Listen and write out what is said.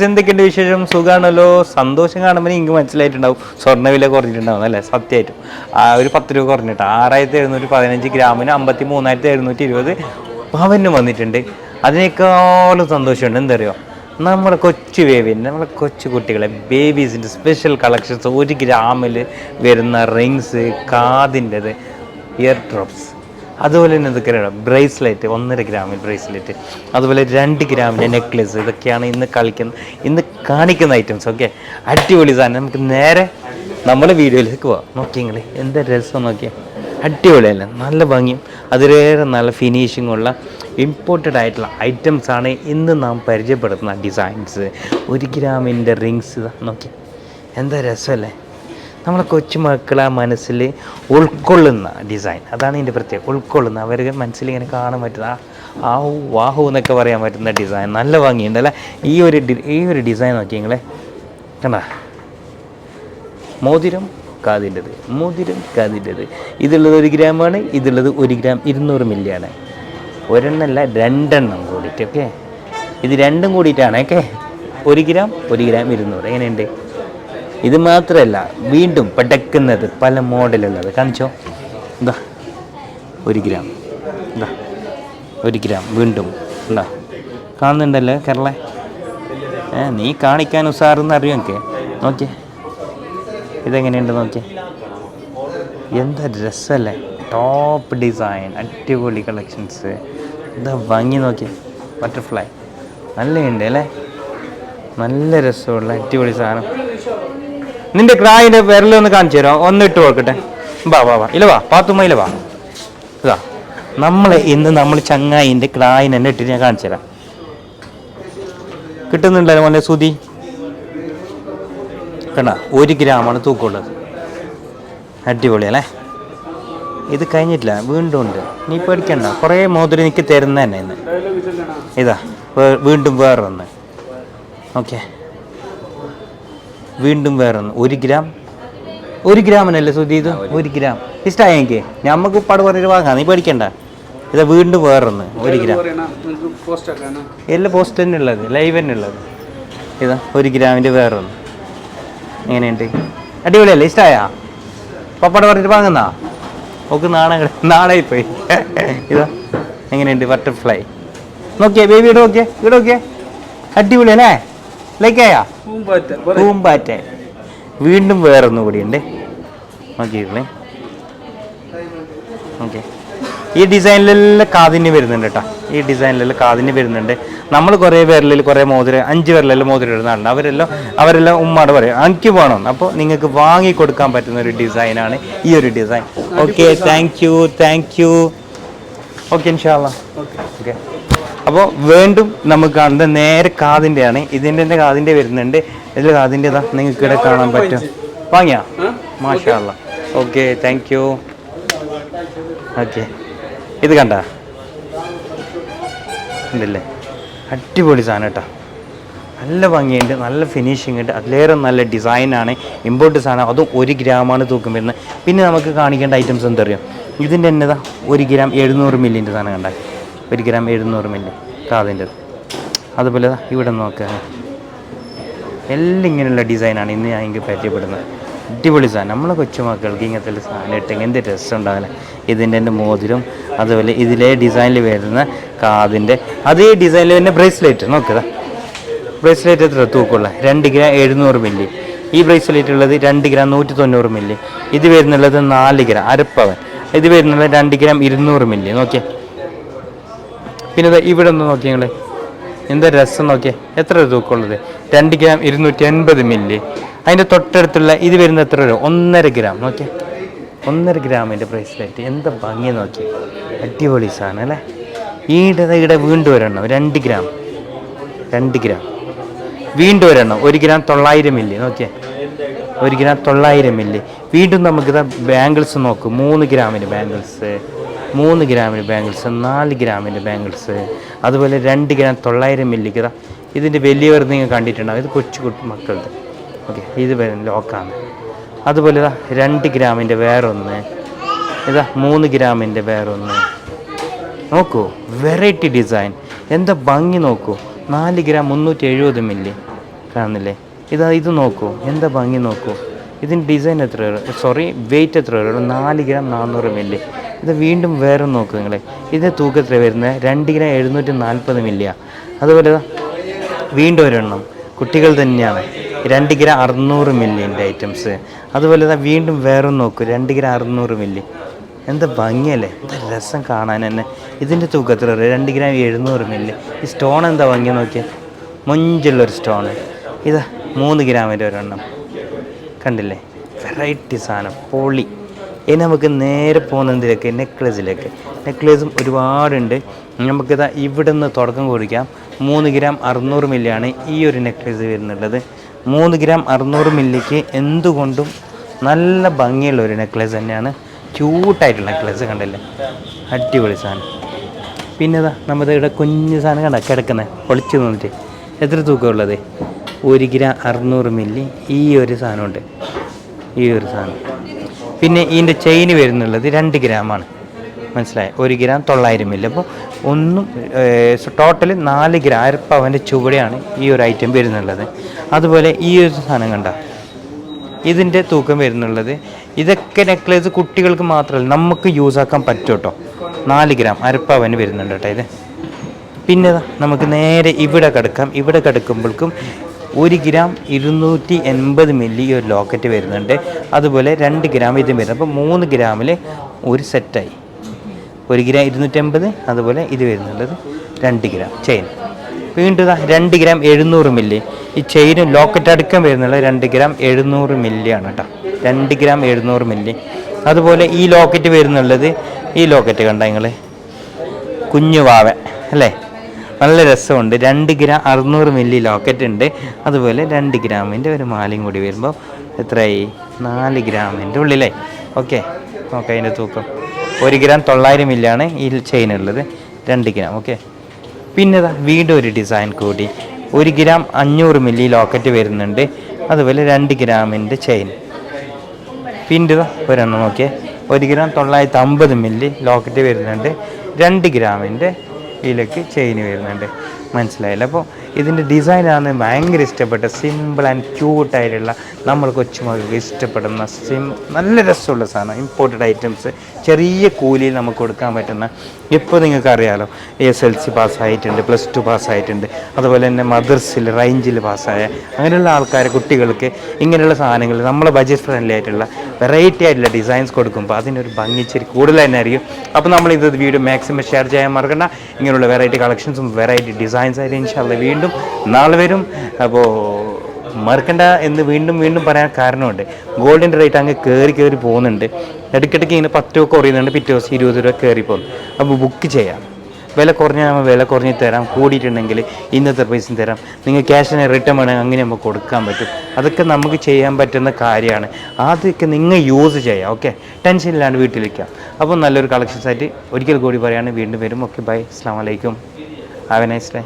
എന്തൊക്കെയുണ്ട് വിശേഷം? സുഖാണല്ലോ. സന്തോഷം കാണുമ്പോൾ എനിക്ക് മനസ്സിലായിട്ടുണ്ടാവും സ്വർണ്ണവില കുറഞ്ഞിട്ടുണ്ടാവും അല്ലേ? സത്യമായിട്ടും ഒരു 10 രൂപ കുറഞ്ഞിട്ട് 6715 ഗ്രാമിന് 53,720 പവന് വന്നിട്ടുണ്ട്. അതിനേക്കാളും സന്തോഷമുണ്ട്. എന്തറിയോ, നമ്മുടെ കൊച്ചു ബേബിൻ്റെ നമ്മളെ കൊച്ചു കുട്ടികളെ ബേബീസിൻ്റെ സ്പെഷ്യൽ കളക്ഷൻസ് 1 ഗ്രാമിൽ വരുന്ന റിങ്സ്, കാതിൻ്റെത്, ഇയർ ഡ്രോപ്സ്, അതുപോലെ തന്നെ ഇതൊക്കെയാണ് ബ്രേസ്ലെറ്റ്, 1.5 ഗ്രാമിൽ ബ്രേസ്ലെറ്റ്, അതുപോലെ 2 ഗ്രാമിൻ്റെ നെക്ലെസ്. ഇതൊക്കെയാണ് ഇന്ന് കാണിക്കുന്ന ഐറ്റംസ്. ഓക്കെ, അടിപൊളി സാധനം. നമുക്ക് നേരെ നമ്മുടെ വീഡിയോയിലേക്ക് പോവാം. നോക്കിയെങ്കിൽ എന്താ രസം നോക്കിയാൽ, അടിപൊളിയല്ല, നല്ല ഭംഗിയും അതിലേറെ നല്ല ഫിനിഷിങ്ങുള്ള ഇമ്പോർട്ടഡ് ആയിട്ടുള്ള ഐറ്റംസാണ് ഇന്ന് നാം പരിചയപ്പെടുത്തുന്ന ഡിസൈൻസ്. 1 ഗ്രാമിൻ്റെ റിങ്സ് നോക്കി, എന്താ രസമല്ലേ? നമ്മളെ കൊച്ചുമക്കളെ മനസ്സിൽ ഉൾക്കൊള്ളുന്ന ഡിസൈൻ, അതാണ് ഇതിൻ്റെ പ്രത്യേകം. ഉൾക്കൊള്ളുന്ന, അവരുടെ മനസ്സിൽ ഇങ്ങനെ കാണാൻ പറ്റുന്ന ആ വാഹു എന്നൊക്കെ പറയാൻ പറ്റുന്ന ഡിസൈൻ. നല്ല ഭംഗിയുണ്ട് അല്ലേ? ഈ ഒരു ഡിസൈൻ നോക്കി നിങ്ങളെ കണ്ട, മോതിരം കാതിൻ്റെത്, ഇതുള്ളത് 1 ഗ്രാമാണ്, ഇതുള്ളത് 1 ഗ്രാം 200 മില്ലിയാണ്. ഒരെണ്ണമല്ല, 2 എണ്ണം കൂടിയിട്ട്. ഓക്കെ, ഇത് രണ്ടും കൂടിയിട്ടാണ്. Okay, 1 gram 200. എങ്ങനെയുണ്ട്? ഇത് മാത്രമല്ല, വീണ്ടും പടക്കുന്നത് പല മോഡലുള്ളത് കാണിച്ചോ. എന്താ 1 ഗ്രാം, എന്താ 1 ഗ്രാം വീണ്ടും എന്താ കാണുന്നുണ്ടല്ലോ കേരള. നീ കാണിക്കാൻ ഉസാറെന്ന് അറിയാം എനിക്ക്. നോക്കിയേ, ഇതെങ്ങനെയുണ്ട് നോക്കിയേ, എന്താ രസമല്ലേ? ടോപ്പ് ഡിസൈൻ, അടിപൊളി കളക്ഷൻസ്. എന്താ ഭംഗി നോക്കിയേ, ബട്ടർഫ്ലൈ നല്ലുണ്ട് അല്ലേ? നല്ല രസമുള്ള അടിപൊളി സാധനം. നിന്റെ ക്രായിൻ്റെ വിരലൊന്ന് കാണിച്ചു തരാം, ഒന്ന് ഇട്ട് നോക്കട്ടെ. വാ ഇല്ല വാ പാത്തുമ്മ, ഇല്ല വാ. ഇതാ നമ്മൾ ചങ്ങായിൻ്റെ ക്രായിന് തന്നെ ഇട്ടിട്ട് ഞാൻ കാണിച്ചു തരാം. കിട്ടുന്നുണ്ടല്ലോ മോനെ സുതി, കണ്ട 1 ഗ്രാമാണ് തൂക്കമുള്ളത്. അടിപൊളി അല്ലേ? ഇത് കഴിഞ്ഞിട്ടില്ല, വീണ്ടും ഉണ്ട്. നീ പേടിക്കണ്ട, കുറേ മോതിരം എനിക്ക് തരുന്ന തന്നെ ഇന്ന്. ഇതാ വീണ്ടും വേറൊന്ന്. ഓക്കെ, വീണ്ടും വേറൊന്ന്. 1 ഗ്രാമിനല്ലേ സുധി ഇത്? 1 ഗ്രാം ഇഷ്ടമായി എനിക്ക്. നമുക്ക് ഉപ്പാട് പറഞ്ഞിട്ട് വാങ്ങാം, നീ പേടിക്കണ്ട. ഇതാ വീണ്ടും വേറൊന്ന് 1 ഗ്രാം. എല്ലാം പോസ്റ്റ് തന്നെ ഉള്ളത്, ലൈവ് തന്നെ ഉള്ളത്. ഇതാ 1 ഗ്രാമിൻ്റെ വേറൊന്ന്. എങ്ങനെയുണ്ട്? അടിപൊളിയല്ലേ? ഇഷ്ടമായാ? പപ്പാട് പറഞ്ഞിട്ട് വാങ്ങുന്നാ? ഓക്ക് നാണായിപ്പോയി. ഇതാ എങ്ങനെയുണ്ട്? ബട്ടർഫ്ലൈ നോക്കിയേ ബേബി, ഇവിടെ നോക്കിയേ, അടിപൊളി അല്ലേ? ലൈക്കായാ? പൂമ്പാറ്റ. വീണ്ടും വേറൊന്നും കൂടി ഉണ്ട്, നോക്കിയില്ലേ? ഓക്കെ, ഈ ഡിസൈനിലെല്ലാം കാതിന് വരുന്നുണ്ട് കേട്ടോ. ഈ ഡിസൈനിലെല്ലാം കാതിന് വരുന്നുണ്ട്. നമ്മൾ കുറേ പേരിൽ കുറേ മോതിരം, 5 പേരിലെല്ലാം മോതിരം ഇടുന്നുണ്ട്. അവരെല്ലാം ഉമ്മാട് പറയും എനിക്ക് വേണം. അപ്പോൾ നിങ്ങൾക്ക് വാങ്ങിക്കൊടുക്കാൻ പറ്റുന്ന ഒരു ഡിസൈനാണ് ഈ ഒരു design. Okay, thank you. Okay, ഇൻഷാ അല്ലാ. ഓക്കെ, അപ്പോൾ വീണ്ടും നമുക്ക് കാണുന്നത് നേരെ കാതിൻ്റെയാണ്. ഇതിൻ്റെ കാതിൻ്റെ വരുന്നുണ്ട്. ഇതിൽ കാതിൻ്റെ ഇതാ നിങ്ങൾക്ക് ഇവിടെ കാണാൻ പറ്റും. വാങ്ങിയാ? മാഷാ അല്ലാ. Okay, thank you. ഓക്കെ, ഇത് കണ്ട ഉണ്ടല്ലേ? അടിപൊളി സാധനം കേട്ടോ, നല്ല ഭംഗിയുണ്ട്, നല്ല ഫിനിഷിംഗ് ഉണ്ട്, അതിലേറെ നല്ല ഡിസൈനാണ്, ഇമ്പോർട്ട് സാധനം. അതും 1 ഗ്രാമാണ് തൂക്കം വരുന്നത്. പിന്നെ നമുക്ക് കാണിക്കേണ്ട ഐറ്റംസ് എന്താ അറിയാം? ഇതിൻ്റെ തന്നെ 1 ഗ്രാം 700 മില്ലിൻ്റെ സാധനം കണ്ട, 1 ഗ്രാം 700 മില്ലി കാതിൻ്റെത്. അതുപോലെ ഇവിടെ നോക്കുക, എല്ലാം ഇങ്ങനെയുള്ള ഡിസൈനാണ് ഇന്ന് ഞാൻ എനിക്ക് പരിചയപ്പെടുന്നത്. അടിപൊളി സാധനം. നമ്മളെ കൊച്ചുമക്കൾക്ക് ഇങ്ങനത്തെ സാധനം ഇട്ടെങ്കിൽ എന്ത് രസം ഉണ്ടാവില്ല. ഇതിൻ്റെ തന്നെ മോതിരം, അതുപോലെ ഇതിലെ ഡിസൈനിൽ വരുന്ന കാതിൻ്റെ അതേ ഡിസൈനിൽ തന്നെ ബ്രേസ്ലെറ്റ് നോക്കുക. ബ്രേസ്ലെറ്റ് എത്ര തൂക്കമുള്ള? 2 ഗ്രാം 700 മില്ലി. ഈ ബ്രേസ്ലെറ്റ് ഉള്ളത് 2 ഗ്രാം 190 മില്ലി. ഇത് വരുന്നുള്ളത് 4 ഗ്രാം അരപ്പവൻ. ഇത് വരുന്നത് 2 ഗ്രാം 200 മില്ലി. നോക്കിയേ, പിന്നെ ഇവിടെ ഒന്ന് നോക്കിയേ നിങ്ങൾ, എന്താ രസം നോക്കിയേ, എത്ര തൂക്കമുള്ളത്? 2 ഗ്രാം 280 മില്ലി. അതിൻ്റെ തൊട്ടടുത്തുള്ള ഇത് വരുന്ന എത്ര രൂപ? 1.5 ഗ്രാം. നോക്കിയേ, 1.5 ഗ്രാമിൻ്റെ ബ്രേസ്ലെറ്റ്, എന്താ ഭംഗി നോക്കി, അടിപൊളി സാധനം അല്ലേ? ഇവിടെ വീണ്ടും ഒരെണ്ണം 2 ഗ്രാം വീണ്ടും ഒരെണ്ണം 1 ഗ്രാം 900 മില്ലി. നോക്കിയേ, 1 ഗ്രാം 900 മില്ലി. വീണ്ടും നമുക്കിതാ ബാംഗിൾസ് നോക്കും. 3 ഗ്രാമിൻ്റെ ബാംഗിൾസ്, 4 ഗ്രാമിൻ്റെ ബാംഗിൾസ്, അതുപോലെ 2 ഗ്രാം 900 മില്ലിക്ക് ഇതാ. ഇതിൻ്റെ വലിയവർ നിങ്ങൾ കണ്ടിട്ടുണ്ടാവും, ഇത് കൊച്ചു മക്കളുടെ. ഓക്കെ, ഇത് ലോക്കാണ്. അതുപോലെ ഇതാ 2 ഗ്രാമിൻ്റെ വേറൊന്ന്, ഇതാ 3 ഗ്രാമിൻ്റെ വേറൊന്ന്. നോക്കൂ, വെറൈറ്റി ഡിസൈൻ, എന്താ ഭംഗി നോക്കൂ. 4 ഗ്രാം 370 മില്ലി. കാണുന്നില്ലേ? ഇത് നോക്കൂ, എന്താ ഭംഗി നോക്കൂ. ഇതിന് ഡിസൈൻ എത്ര വെയിറ്റ് എത്ര വരും? 4 ഗ്രാം 400 മില്ലി. ഇത് വീണ്ടും വേറെ നോക്കൂ നിങ്ങൾ. ഇതിൻ്റെ തൂക്കം എത്ര വരുന്നത്? 2 ഗ്രാം 740 മില്ലിയാണ്. അതുപോലെ വീണ്ടും ഒരെണ്ണം കുട്ടികൾ തന്നെയാണ്, 2 ഗ്രാം 600 മില്ലിൻ്റെ ഐറ്റംസ്. അതുപോലെ വീണ്ടും വേറെ നോക്കൂ, 2 ഗ്രാം 600 മില്ലി. എന്താ ഭംഗിയല്ലേ, എന്താ രസം കാണാൻ തന്നെ. ഇതിൻ്റെ തൂക്കം എത്ര വരും? 2 ഗ്രാം 700 മില്ലി. ഈ സ്റ്റോൺ എന്താ ഭംഗി നോക്കിയാൽ, മൊഞ്ചുള്ളൊരു സ്റ്റോണ്. ഇതാ 3 ഗ്രാമിൻ്റെ ഒരെണ്ണം കണ്ടില്ലേ, വെറൈറ്റി സാധനം, പൊളി. ഇനി നമുക്ക് നേരെ പോകുന്നതിലേക്ക് നെക്ലേസും ഒരുപാടുണ്ട്. നമുക്കിതാ ഇവിടെ നിന്ന് തുടക്കം കുറിക്കാം. 3 ഗ്രാം 600 മില്ലിയാണ് ഈ ഒരു നെക്ലേസ് വരുന്നുള്ളത്. 3 ഗ്രാം 600 മില്ലിക്ക് എന്തുകൊണ്ടും നല്ല ഭംഗിയുള്ള ഒരു നെക്ലേസ് തന്നെയാണ്. ക്യൂട്ടായിട്ടുള്ള നെക്ലേസ് കണ്ടില്ലേ, അടിപൊളി സാധനം. പിന്നെ നമ്മുടെ ഇവിടെ കുഞ്ഞു സാധനം കണ്ട കിടക്കുന്നത് പൊളിച്ച് നിന്നിട്ട്, എത്ര തൂക്കമുള്ളത്? 1 ഗ്രാം 600 മില്ലി ഈ ഒരു സാധനമുണ്ട്, ഈ ഒരു സാധനം. പിന്നെ ഇതിൻ്റെ ചെയിന് വരുന്നുള്ളത് 2 ഗ്രാമാണ്, മനസ്സിലായി? 1 ഗ്രാം 900 മില്ലി. അപ്പോൾ ടോട്ടൽ 4 ഗ്രാം, അരപ്പവൻ്റെ ചുവടെയാണ് ഈ ഒരു ഐറ്റം വരുന്നുള്ളത്. അതുപോലെ ഈ ഒരു സാധനം കണ്ട, ഇതിൻ്റെ തൂക്കം വരുന്നുള്ളത്, ഇതൊക്കെ നെക്ലേസ് കുട്ടികൾക്ക് മാത്രമല്ല നമുക്ക് യൂസ് ആക്കാൻ പറ്റും കേട്ടോ. 4 ഗ്രാം അരപ്പവന് വരുന്നുണ്ട് കേട്ടോ ഇത്. പിന്നെ നമുക്ക് നേരെ ഇവിടെ കിടക്കാം. ഇവിടെ കിടക്കുമ്പോഴേക്കും 1 ഗ്രാം 280 മില്ലി ഒരു ലോക്കറ്റ് വരുന്നുണ്ട്. അതുപോലെ 2 ഗ്രാം ഇതും വരുന്നത്. അപ്പോൾ 3 ഗ്രാമിൽ ഒരു സെറ്റായി. 1 ഗ്രാം 280, അതുപോലെ ഇത് വരുന്നുള്ളത് 2 ഗ്രാം ചെയിൻ. വീണ്ടും 2 ഗ്രാം 700 മില്ലി ഈ ചെയിനും ലോക്കറ്റ് അടക്കം വരുന്നുള്ളത് 2 ഗ്രാം 700 മില്ലിയാണ് കേട്ടോ. 2 ഗ്രാം 700 മില്ലി. അതുപോലെ ഈ ലോക്കറ്റ് വരുന്നുള്ളത്, ഈ ലോക്കറ്റ് കണ്ട നിങ്ങൾ, കുഞ്ഞു വാവ അല്ലേ, നല്ല രസമുണ്ട്. 2 ഗ്രാം 600 മില്ലി ലോക്കറ്റ് ഉണ്ട്. അതുപോലെ 2 ഗ്രാമിൻ്റെ ഒരു മാലയും കൂടി വരുമ്പോൾ എത്രയായി? 4 ഗ്രാമിൻ്റെ ഉള്ളിലായി. ഓക്കെ, അതിൻ്റെ തൂക്കം 1 ഗ്രാം 900 മില്ലിയാണ് ഈ ചെയിൻ ഉള്ളത്, 2 ഗ്രാം. ഓക്കെ, പിന്നെ വീണ്ടും ഒരു ഡിസൈൻ കൂടി, 1 ഗ്രാം 500 മില്ലി ലോക്കറ്റ് വരുന്നുണ്ട്. അതുപോലെ 2 ഗ്രാമിൻ്റെ ചെയിൻ. പിന്നെ ഒരെണ്ണം നോക്കിയേ, 1 ഗ്രാം 950 മില്ലി ലോക്കറ്റ് വരുന്നുണ്ട്. 2 ഗ്രാമിൻ്റെ ഇതിലേക്ക് ചെയിൻ വരുന്നുണ്ട്. മനസ്സിലായില്ല? അപ്പോൾ ഇതിൻ്റെ ഡിസൈനാണ് ഭയങ്കര ഇഷ്ടപ്പെട്ട, സിമ്പിൾ ആൻഡ് ക്യൂട്ടായിട്ടുള്ള, നമ്മൾ കൊച്ചുമക്കൾക്ക് ഇഷ്ടപ്പെടുന്ന നല്ല രസമുള്ള സാധനം. ഇമ്പോർട്ടഡ് ഐറ്റംസ്, ചെറിയ കൂലിയിൽ നമുക്ക് കൊടുക്കാൻ പറ്റുന്ന. ഇപ്പോൾ നിങ്ങൾക്ക് അറിയാമല്ലോ, SLC പാസ്സായിട്ടുണ്ട്, +2 പാസ്സായിട്ടുണ്ട്, അതുപോലെ തന്നെ മദർസിൽ റേഞ്ചിൽ പാസ്സായ അങ്ങനെയുള്ള ആൾക്കാർ, കുട്ടികൾക്ക് ഇങ്ങനെയുള്ള സാധനങ്ങൾ നമ്മൾ ബഡ്ജറ്റ് ഫ്രണ്ട്ലി ആയിട്ടുള്ള വെറൈറ്റി ആയിട്ടുള്ള ഡിസൈൻസ് കൊടുക്കുമ്പോൾ അതിനൊരു ഭംഗിച്ചിരി കൂടുതൽ തന്നെ ആയിരിക്കും. അപ്പോൾ നമ്മളിത് വീഡിയോ മാക്സിമം ഷെയർ ചെയ്യാൻ മറക്കണ്ട. ഇങ്ങനെയുള്ള വെറൈറ്റി കളക്ഷൻസും വെറൈറ്റി ഡിസൈൻസ് ആയിട്ട് ഇൻഷാല്ലാ വീണ്ടും നാളെ വരും. അപ്പോൾ മറക്കണ്ട എന്ന് വീണ്ടും പറയാൻ കാരണമുണ്ട്, ഗോൾഡിൻ്റെ റേറ്റ് അങ്ങ് കയറി പോകുന്നുണ്ട്. ഇടയ്ക്കിടയ്ക്ക് ഇങ്ങനെ 10 രൂപ കുറയുന്നുണ്ട്, പിറ്റേ ദിവസം 20 രൂപ കയറി പോകുന്നു. അപ്പോൾ ബുക്ക് ചെയ്യാം. വില കുറഞ്ഞാൽ നമ്മൾ വില കുറഞ്ഞ് തരാം, കൂടിയിട്ടുണ്ടെങ്കിൽ ഇന്നത്തെ പൈസ തരാം. നിങ്ങൾ ക്യാഷിനെ റിട്ടേൺ വേണമെങ്കിൽ അങ്ങനെ നമുക്ക് കൊടുക്കാൻ പറ്റും. അതൊക്കെ നമുക്ക് ചെയ്യാൻ പറ്റുന്ന കാര്യമാണ്. അതൊക്കെ നിങ്ങൾ യൂസ് ചെയ്യാം. ഓക്കെ, ടെൻഷൻ ഇല്ലാണ്ട് വീട്ടിലിരിക്കാം. അപ്പോൾ നല്ലൊരു കളക്ഷൻസ് ആയിട്ട് ഒരിക്കൽ കൂടി പറയുകയാണ്, വീണ്ടും വരും. ഓക്കെ, ബൈ, അസ്സലാമു അലൈക്കും, ഹാവ് എ നൈസ് ഡേ.